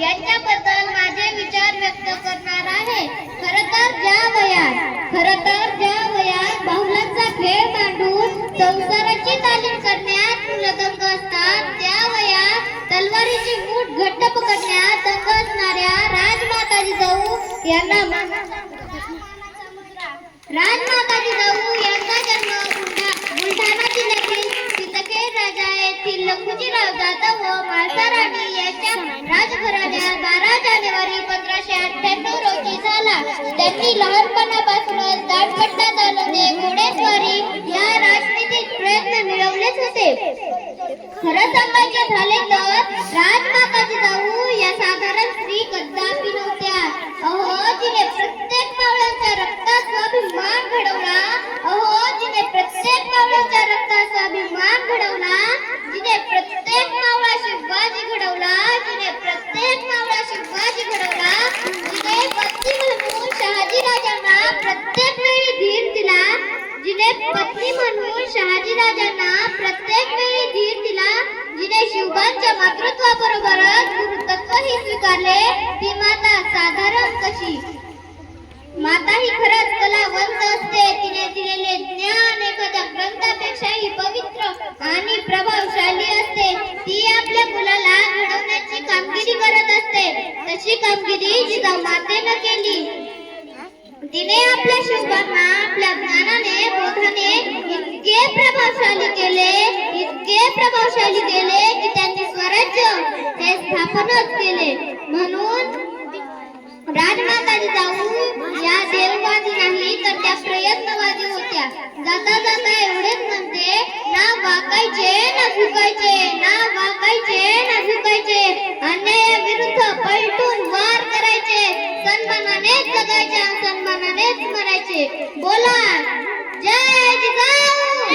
यांच्याबद्दल माझे विचार व्यक्त करणार आहे. खरं तर ज्या वयात बाहुल्यांचा खेळ मांडून संसाराची तालीम करण्यात मुलं दंग असतात, त्या वयात तलवारीची मूठ घट्ट पकडण्यात दंग असणाऱ्या राजमाता जिजाऊ यांना यांचा जन्म बुलढाणा जिल्ह्यातील सिंदखेड राजा येथील लखुजीराव जाधव व माळसा राणी यांच्या राजघराण्यात 12 जानेवारी 1598 रोजी झाला. त्यांनी लहानपणापासूनच दांडपट्टा चालवणे, घोडेस्वारी या राजनीतिक प्रयत्न मिळवलेच होते. खरं सांगायचे झाले तर राजमाता जिजाऊ या साधारण स्त्री कदापि नव्हत्या. जिने प्रत्येक मावळ्याच्या रक्तात स्वाभिमान घडवला. जिने प्रत्येक मावळ्याच्या रक्तात स्वाभिमान घडवला. जिने प्रत्येक मावळा शिवाजी घडवला. जिने प्रत्येक मावळा शिवाजी घडवला. जिने पत्नी म्हणून शहाजीराजांना प्रत्येक वेळी धीर दिला. जिने पत्नी म्हणून शहाजीराजांना प्रत्येक वेळी धीर दिला. जिने शिवबांच्या मातृत्वाबरोबरच गुरुतत्वही स्वीकारले, ती माता साधारण कशी? माता ही खरंच कलावंत असते. तिने दिलेले ज्ञान एखाद्या ग्रंथापेक्षाही पवित्र आणि प्रभावशाली असते. ती आपल्या मुलाला घडवण्याची कामगिरी करत असते. तशी कामगिरी जिजाऊ मातेने केली. तिने आपल्या शिवबांना आपल्या ज्ञानाने, बोधाने इतके प्रभावशाली केले की त्यांनी स्वराज्य हे स्थापनच केले. म्हणून राजमाता जिजाऊ या देववादी नाही तर त्या प्रयत्नवादी होत्या. जाता जाता एवढेच म्हणते, ना वाकायचे ना झुकायचे, ना वाकायचे ना झुकायचे, अन्यायाविरुद्ध पैठून वार करायचे, सन्मानानेच जगायचे, सन्मानानेच मरायचे. बोला जय जिजाऊ.